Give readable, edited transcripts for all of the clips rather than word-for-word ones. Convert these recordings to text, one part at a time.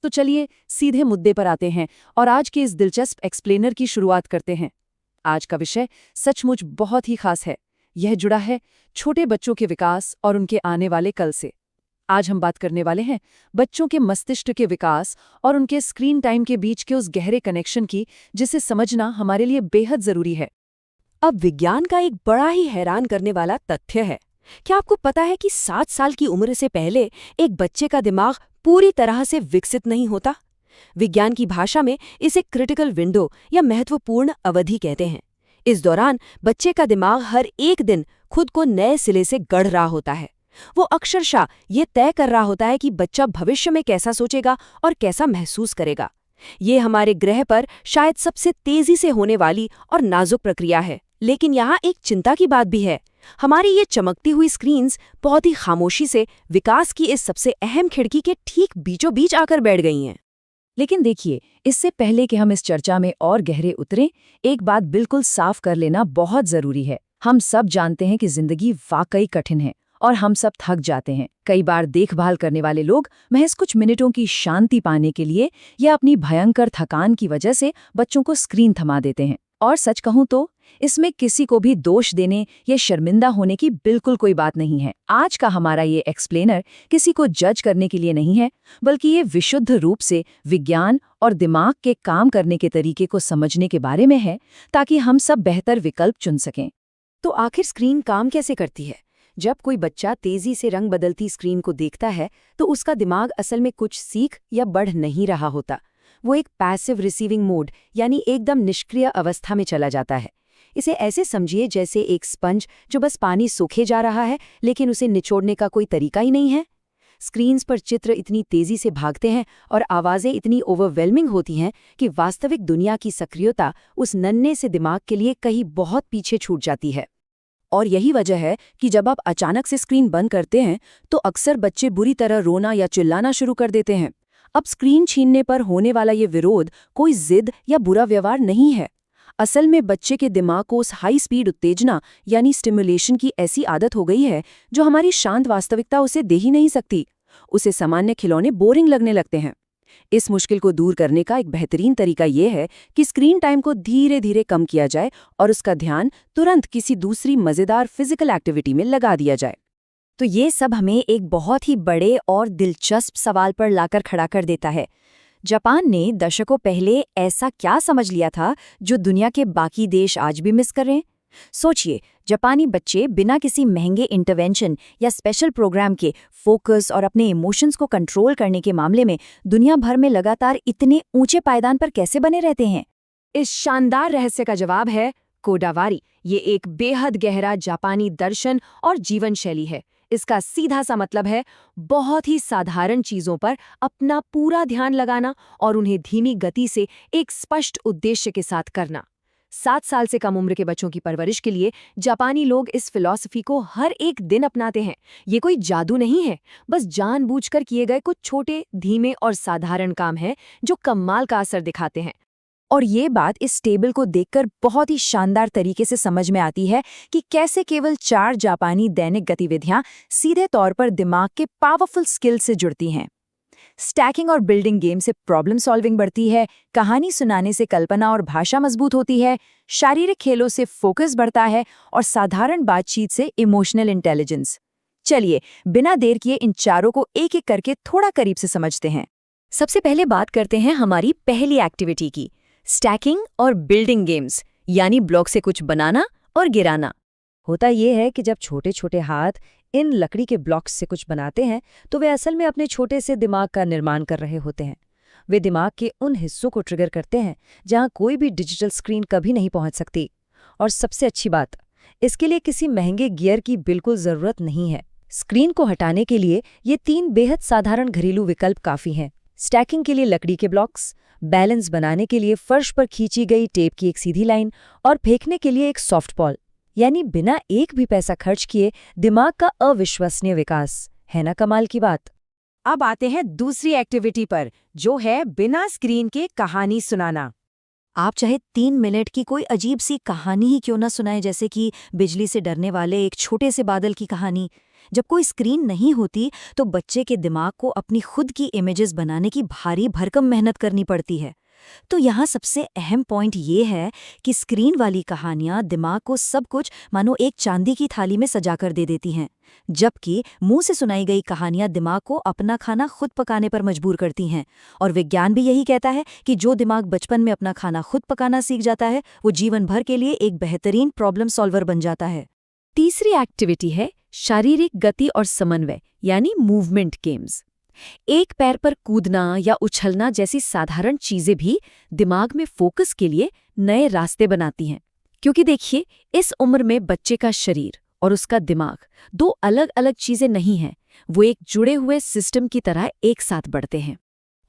तो चलिए सीधे मुद्दे पर आते हैं और आज के इस दिलचस्प एक्सप्लेनर की शुरुआत करते हैं। आज का विषय सचमुच बहुत ही खास है। यह जुड़ा है छोटे बच्चों के विकास और उनके आने वाले कल से। आज हम बात करने वाले हैं बच्चों के मस्तिष्क के विकास और उनके स्क्रीन टाइम के बीच के उस गहरे कनेक्शन की, जिसे समझना हमारे लिए बेहद जरूरी है। अब विज्ञान का एक बड़ा ही हैरान करने वाला तथ्य है। क्या आपको पता है कि 7 साल की उम्र से पहले एक बच्चे का दिमाग पूरी तरह से विकसित नहीं होता? विज्ञान की भाषा में इसे क्रिटिकल विंडो या महत्वपूर्ण अवधि कहते हैं। इस दौरान बच्चे का दिमाग हर एक दिन खुद को नए सिरे से गढ़ रहा होता है। वो अक्षरशः ये तय कर रहा होता है कि बच्चा भविष्य में कैसा सोचेगा और कैसा महसूस करेगा। ये हमारे ग्रह पर शायद सबसे तेजी से होने वाली और नाजुक प्रक्रिया है। लेकिन यहाँ एक चिंता की बात भी है। हमारी ये चमकती हुई स्क्रीन्स बहुत ही खामोशी से विकास की इस सबसे अहम खिड़की के ठीक बीचों बीच आकर बैठ गई हैं। लेकिन देखिए, इससे पहले कि हम इस चर्चा में और गहरे उतरें, एक बात बिल्कुल साफ कर लेना बहुत जरूरी है। हम सब जानते हैं कि जिंदगी वाकई कठिन है और हम सब थक जाते हैं। कई बार देखभाल करने वाले लोग महज कुछ मिनटों की शांति पाने के लिए या अपनी भयंकर थकान की वजह से बच्चों को स्क्रीन थमा देते हैं। और सच कहूं तो इसमें किसी को भी दोष देने या शर्मिंदा होने की बिल्कुल कोई बात नहीं है। आज का हमारा ये एक्सप्लेनर किसी को जज करने के लिए नहीं है, बल्कि ये विशुद्ध रूप से विज्ञान और दिमाग के काम करने के तरीके को समझने के बारे में है, ताकि हम सब बेहतर विकल्प चुन सकें। तो आखिर स्क्रीन काम कैसे करती है? जब कोई बच्चा तेजी से रंग बदलती स्क्रीन को देखता है तो उसका दिमाग असल में कुछ सीख या बढ़ नहीं रहा होता। वो एक पैसिव रिसीविंग मोड यानी एकदम निष्क्रिय अवस्था में चला जाता है। इसे ऐसे समझिए जैसे एक स्पंज जो बस पानी सोखे जा रहा है, लेकिन उसे निचोड़ने का कोई तरीका ही नहीं है। स्क्रीन्स पर चित्र इतनी तेजी से भागते हैं और आवाज़ें इतनी ओवरवेलमिंग होती हैं कि वास्तविक दुनिया की सक्रियता उस नन्हे से दिमाग के लिए कहीं बहुत पीछे छूट जाती है। और यही वजह है कि जब आप अचानक से स्क्रीन बंद करते हैं तो अक्सर बच्चे बुरी तरह रोना या चिल्लाना शुरू कर देते हैं। अब स्क्रीन छीनने पर होने वाला ये विरोध कोई जिद या बुरा व्यवहार नहीं है। असल में बच्चे के दिमाग को उस हाई स्पीड उत्तेजना यानी स्टिमुलेशन की ऐसी आदत हो गई है जो हमारी शांत वास्तविकता उसे दे ही नहीं सकती। उसे सामान्य खिलौने बोरिंग लगने लगते हैं। इस मुश्किल को दूर करने का एक बेहतरीन तरीका यह है कि स्क्रीन टाइम को धीरे धीरे कम किया जाए और उसका ध्यान तुरंत किसी दूसरी मज़ेदार फिजिकल एक्टिविटी में लगा दिया जाए। तो ये सब हमें एक बहुत ही बड़े और दिलचस्प सवाल पर लाकर खड़ा कर देता है। जापान ने दशकों पहले ऐसा क्या समझ लिया था जो दुनिया के बाकी देश आज भी मिस कर रहे हैं? सोचिए, जापानी बच्चे बिना किसी महंगे इंटरवेंशन या स्पेशल प्रोग्राम के फोकस और अपने इमोशंस को कंट्रोल करने के मामले में दुनिया भर में लगातार इतने ऊंचे पायदान पर कैसे बने रहते हैं? इस शानदार रहस्य का जवाब है कोडावारी। ये एक बेहद गहरा जापानी दर्शन और जीवन शैली है। इसका सीधा सा मतलब है बहुत ही साधारण चीजों पर अपना पूरा ध्यान लगाना और उन्हें धीमी गति से एक स्पष्ट उद्देश्य के साथ करना। 7 साल से कम उम्र के बच्चों की परवरिश के लिए जापानी लोग इस फिलॉसफी को हर एक दिन अपनाते हैं। ये कोई जादू नहीं है, बस जानबूझकर किए गए कुछ छोटे, धीमे और साधारण काम हैं जो कमाल का असर दिखाते हैं। और ये बात इस टेबल को देखकर बहुत ही शानदार तरीके से समझ में आती है कि कैसे केवल 4 जापानी दैनिक गतिविधियां सीधे तौर पर दिमाग के पावरफुल स्किल से जुड़ती हैं। स्टैकिंग और बिल्डिंग गेम से प्रॉब्लम सॉल्विंग बढ़ती है, कहानी सुनाने से कल्पना और भाषा मजबूत होती है, शारीरिक खेलों से फोकस बढ़ता है और साधारण बातचीत से इमोशनल इंटेलिजेंस। चलिए, बिना देर किए इन चारों को एक एक करके थोड़ा करीब से समझते हैं। सबसे पहले बात करते हैं हमारी पहली एक्टिविटी की, स्टैकिंग और बिल्डिंग गेम्स, यानी ब्लॉक से कुछ बनाना और गिराना। होता यह है कि जब छोटे छोटे हाथ इन लकड़ी के ब्लॉक्स से कुछ बनाते हैं तो वे असल में अपने छोटे से दिमाग का निर्माण कर रहे होते हैं। वे दिमाग के उन हिस्सों को ट्रिगर करते हैं जहां कोई भी डिजिटल स्क्रीन कभी नहीं पहुंच सकती। और सबसे अच्छी बात, इसके लिए किसी महंगे गियर की बिल्कुल जरूरत नहीं है। स्क्रीन को हटाने के लिए ये 3 बेहद साधारण घरेलू विकल्प काफी हैं। स्टैकिंग के लिए लकड़ी के ब्लॉक्स, बैलेंस बनाने के लिए फर्श पर खींची गई टेप की एक सीधी लाइन और फेंकने के लिए एक सॉफ्ट बॉल। यानी बिना एक भी पैसा खर्च किए दिमाग का अविश्वसनीय विकास। है ना कमाल की बात? अब आते हैं दूसरी एक्टिविटी पर, जो है बिना स्क्रीन के कहानी सुनाना। आप चाहे 3 मिनट की कोई अजीब सी कहानी ही क्यों ना सुनाएं, जैसे कि बिजली से डरने वाले एक छोटे से बादल की कहानी, जब कोई स्क्रीन नहीं होती तो बच्चे के दिमाग को अपनी खुद की इमेजेस बनाने की भारी भरकम मेहनत करनी पड़ती है। तो यहाँ सबसे अहम पॉइंट ये है कि स्क्रीन वाली कहानियाँ दिमाग को सब कुछ मानो एक चांदी की थाली में सजाकर दे देती हैं, जबकि मुंह से सुनाई गई कहानियाँ दिमाग को अपना खाना खुद पकाने पर मजबूर करती हैं। और विज्ञान भी यही कहता है कि जो दिमाग बचपन में अपना खाना खुद पकाना सीख जाता है वो जीवन भर के लिए एक बेहतरीन प्रॉब्लम सॉल्वर बन जाता है। तीसरी एक्टिविटी है शारीरिक गति और समन्वय यानी मूवमेंट गेम्स। एक पैर पर कूदना या उछलना जैसी साधारण चीजें भी दिमाग में फोकस के लिए नए रास्ते बनाती हैं, क्योंकि देखिए इस उम्र में बच्चे का शरीर और उसका दिमाग दो अलग अलग चीजें नहीं हैं, वो एक जुड़े हुए सिस्टम की तरह एक साथ बढ़ते हैं।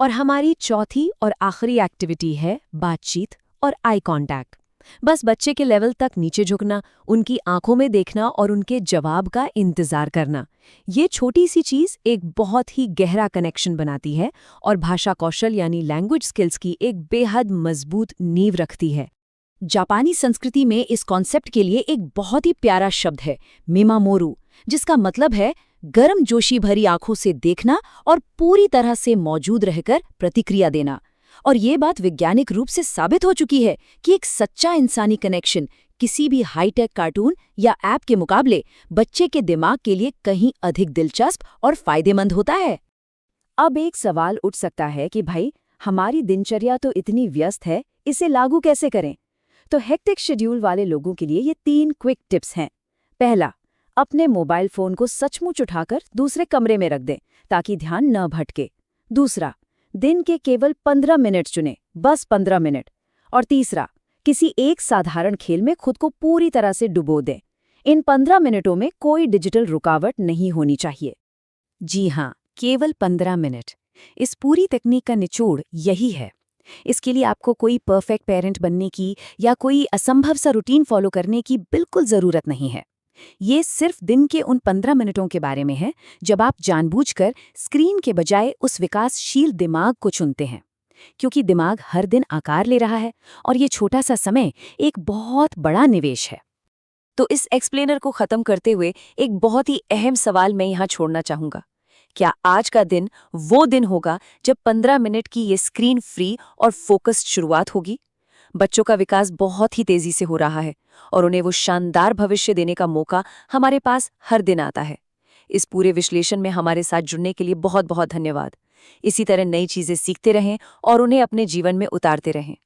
और हमारी चौथी और आखिरी एक्टिविटी है बातचीत और आई कांटेक्ट। बस बच्चे के लेवल तक नीचे झुकना, उनकी आंखों में देखना और उनके जवाब का इंतजार करना। ये छोटी सी चीज एक बहुत ही गहरा कनेक्शन बनाती है और भाषा कौशल यानी लैंग्वेज स्किल्स की एक बेहद मजबूत नींव रखती है। जापानी संस्कृति में इस कॉन्सेप्ट के लिए एक बहुत ही प्यारा शब्द है मिमामोरू, जिसका मतलब है गर्म जोशी भरी आंखों से देखना और पूरी तरह से मौजूद रहकर प्रतिक्रिया देना। और ये बात वैज्ञानिक रूप से साबित हो चुकी है कि एक सच्चा इंसानी कनेक्शन किसी भी हाईटेक कार्टून या ऐप के मुकाबले बच्चे के दिमाग के लिए कहीं अधिक दिलचस्प और फायदेमंद होता है। अब एक सवाल उठ सकता है कि भाई हमारी दिनचर्या तो इतनी व्यस्त है, इसे लागू कैसे करें? तो हेक्टिक शेड्यूल वाले लोगों के लिए ये 3 क्विक टिप्स हैं। पहला, अपने मोबाइल फोन को सचमुच उठाकर दूसरे कमरे में रख दें ताकि ध्यान न भटके। दूसरा, दिन के केवल 15 मिनट चुनें, बस 15 मिनट। और तीसरा, किसी एक साधारण खेल में खुद को पूरी तरह से डुबो दें। इन 15 मिनटों में कोई डिजिटल रुकावट नहीं होनी चाहिए। जी हाँ, केवल 15 मिनट। इस पूरी तकनीक का निचोड़ यही है। इसके लिए आपको कोई परफेक्ट पेरेंट बनने की या कोई असंभव सा रूटीन फॉलो करने की बिल्कुल ज़रूरत नहीं है। ये सिर्फ दिन के उन 15 मिनटों के बारे में है जब आप जानबूझकर स्क्रीन के बजाय उस विकासशील दिमाग को चुनते हैं, क्योंकि दिमाग हर दिन आकार ले रहा है और ये छोटा सा समय एक बहुत बड़ा निवेश है। तो इस एक्सप्लेनर को खत्म करते हुए एक बहुत ही अहम सवाल मैं यहाँ छोड़ना चाहूँगा। क्या आज का दिन वो दिन होगा जब 15 मिनट की ये स्क्रीन फ्री और फोकस्ड शुरुआत होगी? बच्चों का विकास बहुत ही तेजी से हो रहा है और उन्हें वो शानदार भविष्य देने का मौका हमारे पास हर दिन आता है। इस पूरे विश्लेषण में हमारे साथ जुड़ने के लिए बहुत बहुत धन्यवाद। इसी तरह नई चीजें सीखते रहें और उन्हें अपने जीवन में उतारते रहें।